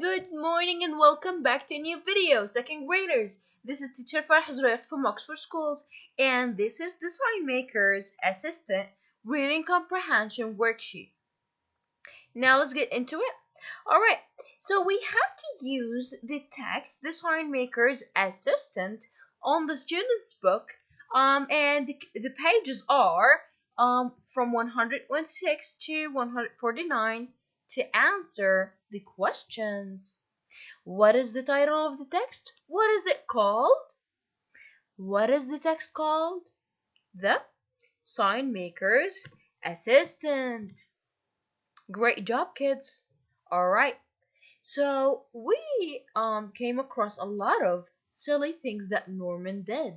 Good morning and welcome back to a new video, second graders. This is teacher Farah from Oxford Schools, and this is the Signmaker's Assistant Reading Comprehension Worksheet. Now let's get into it. Alright, so we have to use the text, the Signmaker's Assistant, on the student's book, and the pages are from 116 to 149 to answer the questions. What is the title of the text? What is it called? What is the text called? The Signmaker's Assistant. Great job, kids. All right. So we came across a lot of silly things that Norman did.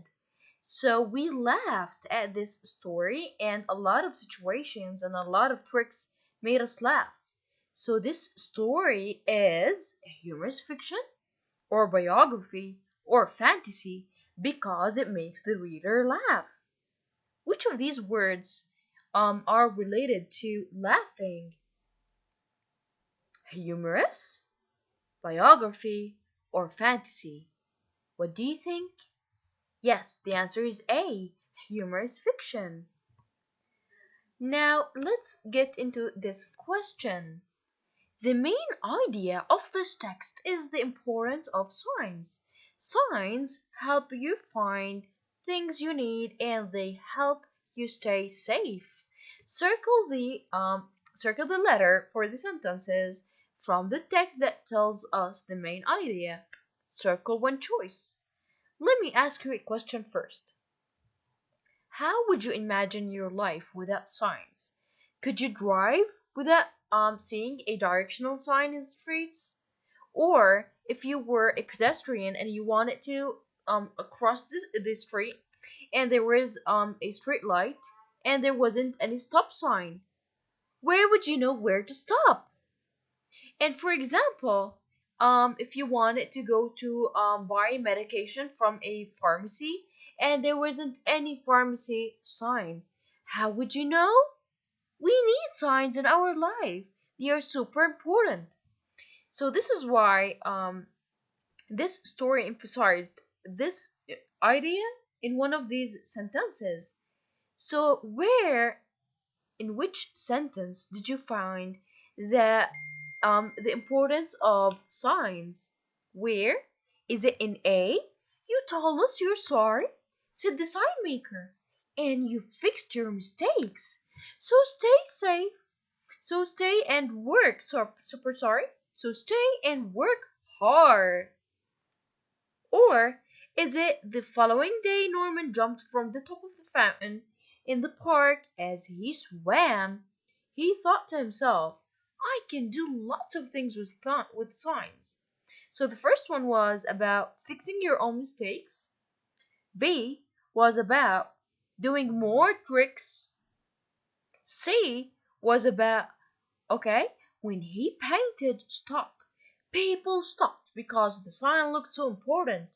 So we laughed at this story, and a lot of situations and a lot of tricks made us laugh. So this story is humorous fiction or biography or fantasy because it makes the reader laugh. Which of these words are related to laughing? Humorous, biography, or fantasy? What do you think? Yes, the answer is A, humorous fiction. Now let's get into this question. The main idea of this text is the importance of signs. Signs help you find things you need and they help you stay safe. Circle the letter for the sentences from the text that tells us the main idea. Circle one choice. Let me ask you a question first. How would you imagine your life without signs? Could you drive without seeing a directional sign in the streets? Or if you were a pedestrian and you wanted to cross the street and there was a street light and there wasn't any stop sign, where would you know where to stop? And for example, if you wanted to go to buy medication from a pharmacy and there wasn't any pharmacy sign, how would you know? We need signs in our life. They are super important. So this is why this story emphasized this idea in one of these sentences. So in which sentence did you find the the importance of signs? Where? Is it in A? You told us you're sorry, said the sign maker, and you fixed your mistakes. So stay safe. So stay and work. Super sorry. So stay and work hard. Or is it the following day Norman jumped from the top of the fountain in the park as he swam? He thought to himself, I can do lots of things with signs. So the first one was about fixing your own mistakes. B was about doing more tricks. C was about, okay, when he painted stop, people stopped because the sign looked so important.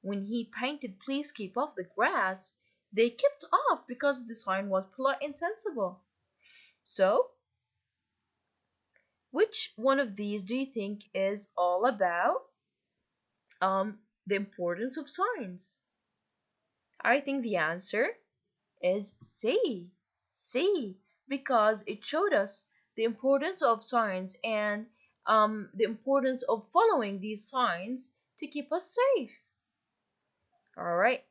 When he painted please keep off the grass, they kept off because the sign was polite and sensible. So, which one of these do you think is all about the importance of signs? I think the answer is C. C, because it showed us the importance of signs and the importance of following these signs to keep us safe. All right.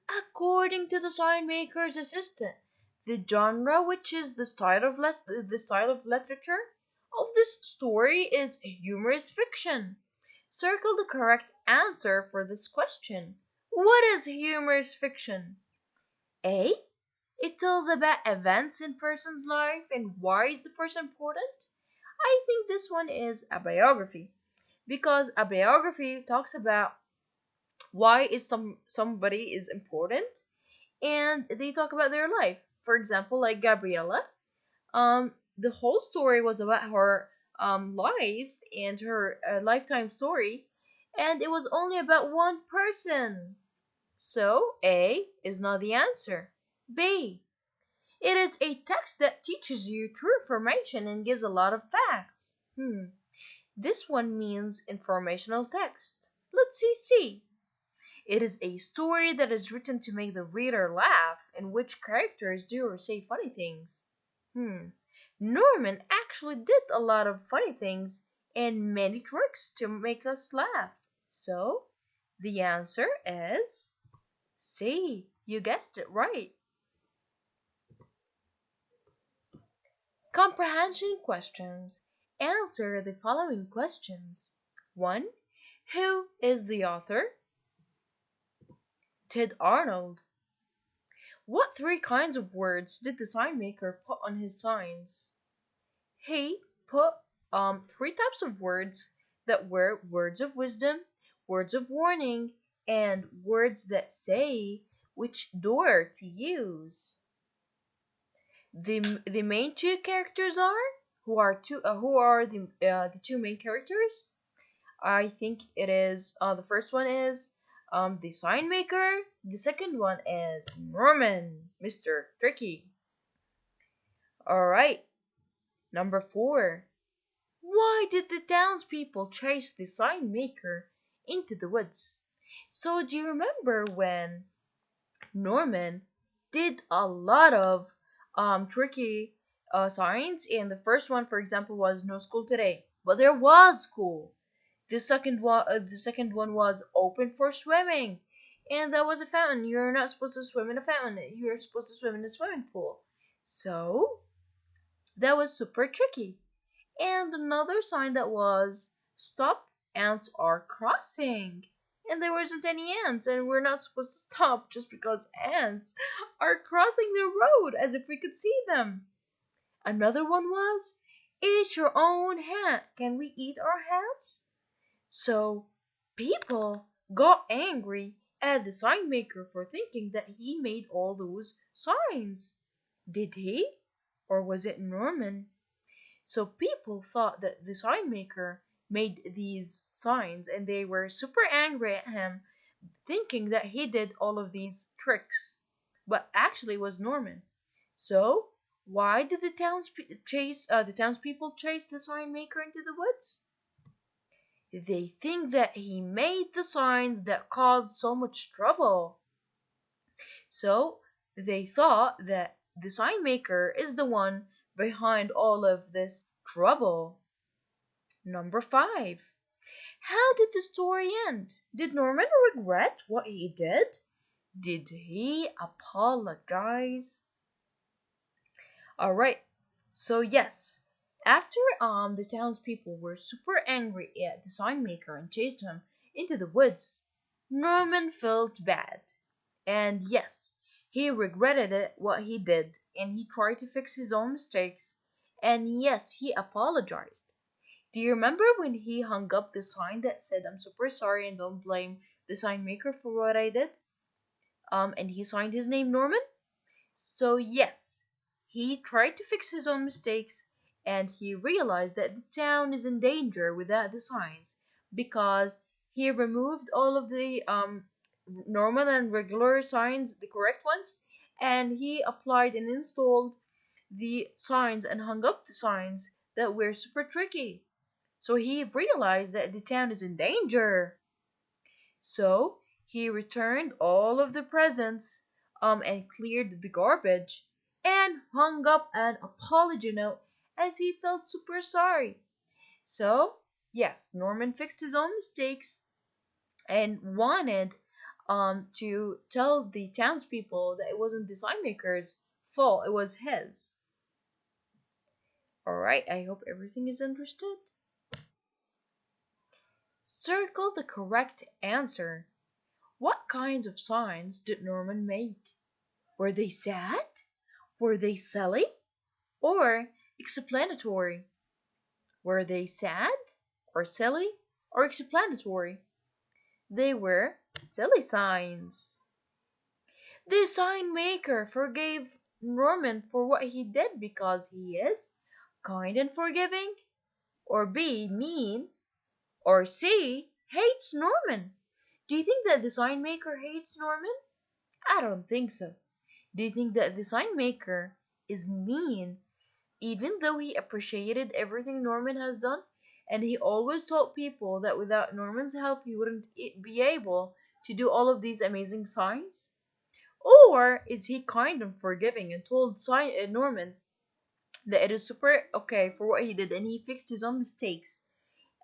According to the sign maker's assistant, the genre, which is the style of literature of this story, is humorous fiction. Circle the correct answer for this question. What is humorous fiction? A. It tells about events in person's life and why is the person important. I think this one is a biography because a biography talks about why is somebody is important and they talk about their life. For example, like Gabriella, the whole story was about her life and her lifetime story, and it was only about one person. So A is not the answer. B. It is a text that teaches you true information and gives a lot of facts. This one means informational text. Let's see C. It is a story that is written to make the reader laugh, in which characters do or say funny things. Hmm. Norman actually did a lot of funny things and many tricks to make us laugh. So, the answer is C. You guessed it right. Comprehension questions. Answer the following questions. 1. Who is the author? Ted Arnold. What three kinds of words did the sign maker put on his signs? He put three types of words that were words of wisdom, words of warning, and words that say which door to use. The main two characters are who are the two main characters? I think it is the first one is the sign maker. The second one is Norman, Mr. Tricky. All right, number 4. Why did the townspeople chase the sign maker into the woods? So do you remember when Norman did a lot of tricky signs, and the first one, for example, was no school today, but there was school. The second one was open for swimming, and that was a fountain. You're not supposed to swim in a fountain. You're supposed to swim in a swimming pool. So that was super tricky. And another sign that was stop, ants are crossing. And there wasn't any ants, and we're not supposed to stop just because ants are crossing the road as if we could see them. Another one was eat your own hat. Can we eat our hats? So people got angry at the sign maker for thinking that he made all those signs. Did he? Or was it Norman? So people thought that the sign maker made these signs and they were super angry at him, thinking that he did all of these tricks. But actually it was Norman. So why did the townspeople chase the sign maker into the woods? They think that he made the signs that caused so much trouble. So they thought that the sign maker is the one behind all of this trouble. Number 5. How did the story end? Did Norman regret what he did? Did he apologize? Alright, so yes, after the townspeople were super angry at the sign maker and chased him into the woods, Norman felt bad. And yes, he regretted what he did, and he tried to fix his own mistakes, and yes, he apologized. Do you remember when he hung up the sign that said, I'm super sorry and don't blame the sign maker for what I did? And he signed his name Norman? So, yes, he tried to fix his own mistakes and he realized that the town is in danger without the signs because he removed all of the normal and regular signs, the correct ones, and he applied and installed the signs and hung up the signs that were super tricky. So he realized that the town is in danger. So he returned all of the presents and cleared the garbage and hung up an apology note as he felt super sorry. So, yes, Norman fixed his own mistakes and wanted to tell the townspeople that it wasn't the sign maker's fault, it was his. Alright, I hope everything is understood. Circle the correct answer. What kinds of signs did Norman make? Were they sad? Were they silly? Or explanatory? Were they sad? Or silly? Or explanatory? They were silly signs. The sign maker forgave Norman for what he did because he is kind and forgiving? Or B, mean? Or C, hates Norman? Do you think that the sign maker hates Norman? I don't think so. Do you think that the sign maker is mean even though he appreciated everything Norman has done And he always told people that without Norman's help, he wouldn't be able to do all of these amazing signs? Or is he kind and forgiving and told Norman that it is super okay for what he did and he fixed his own mistakes?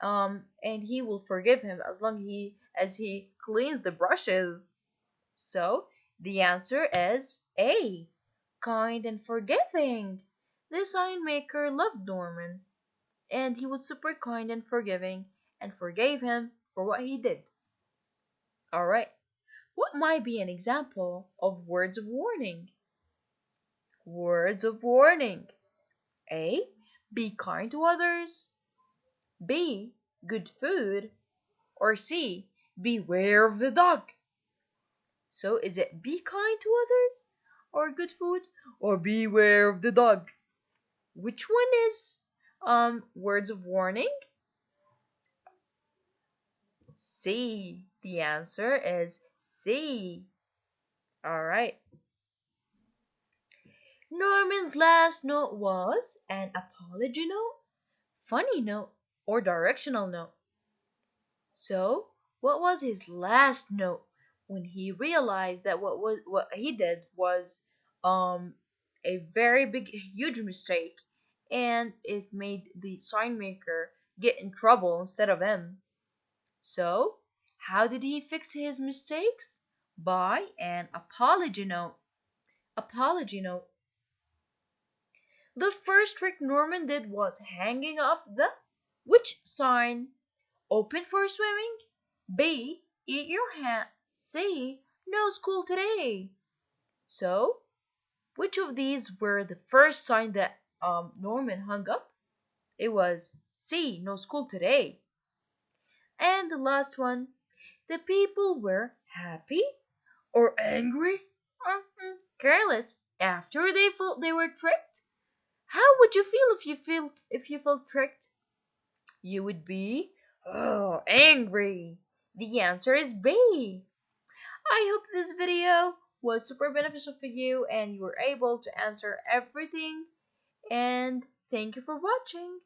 And he will forgive him as long as he cleans the brushes. So the answer is A, kind and forgiving. The sign maker loved Norman, and he was super kind and forgiving and forgave him for what he did. Alright, what might be an example of words of warning? Words of warning. A, be kind to others. B, good food. Or C, beware of the dog. So is it be kind to others, or good food, or beware of the dog? Which one is words of warning? C. The answer is C. All right. Norman's last note was an apology note, funny note, or directional note. So, what was his last note when he realized that what he did was um a very big huge mistake and it made the sign maker get in trouble instead of him. So, how did he fix his mistakes? By an apology note. Apology note. The first trick Norman did was hanging up the which sign? Open for swimming? B. Eat your hat. C. No school today. So, which of these were the first sign that Norman hung up? It was C. No school today. And the last one, the people were happy or angry or careless after they felt they were tricked. How would you feel if you felt tricked? You would be angry. The answer is B. I hope this video was super beneficial for you and you were able to answer everything. And thank you for watching.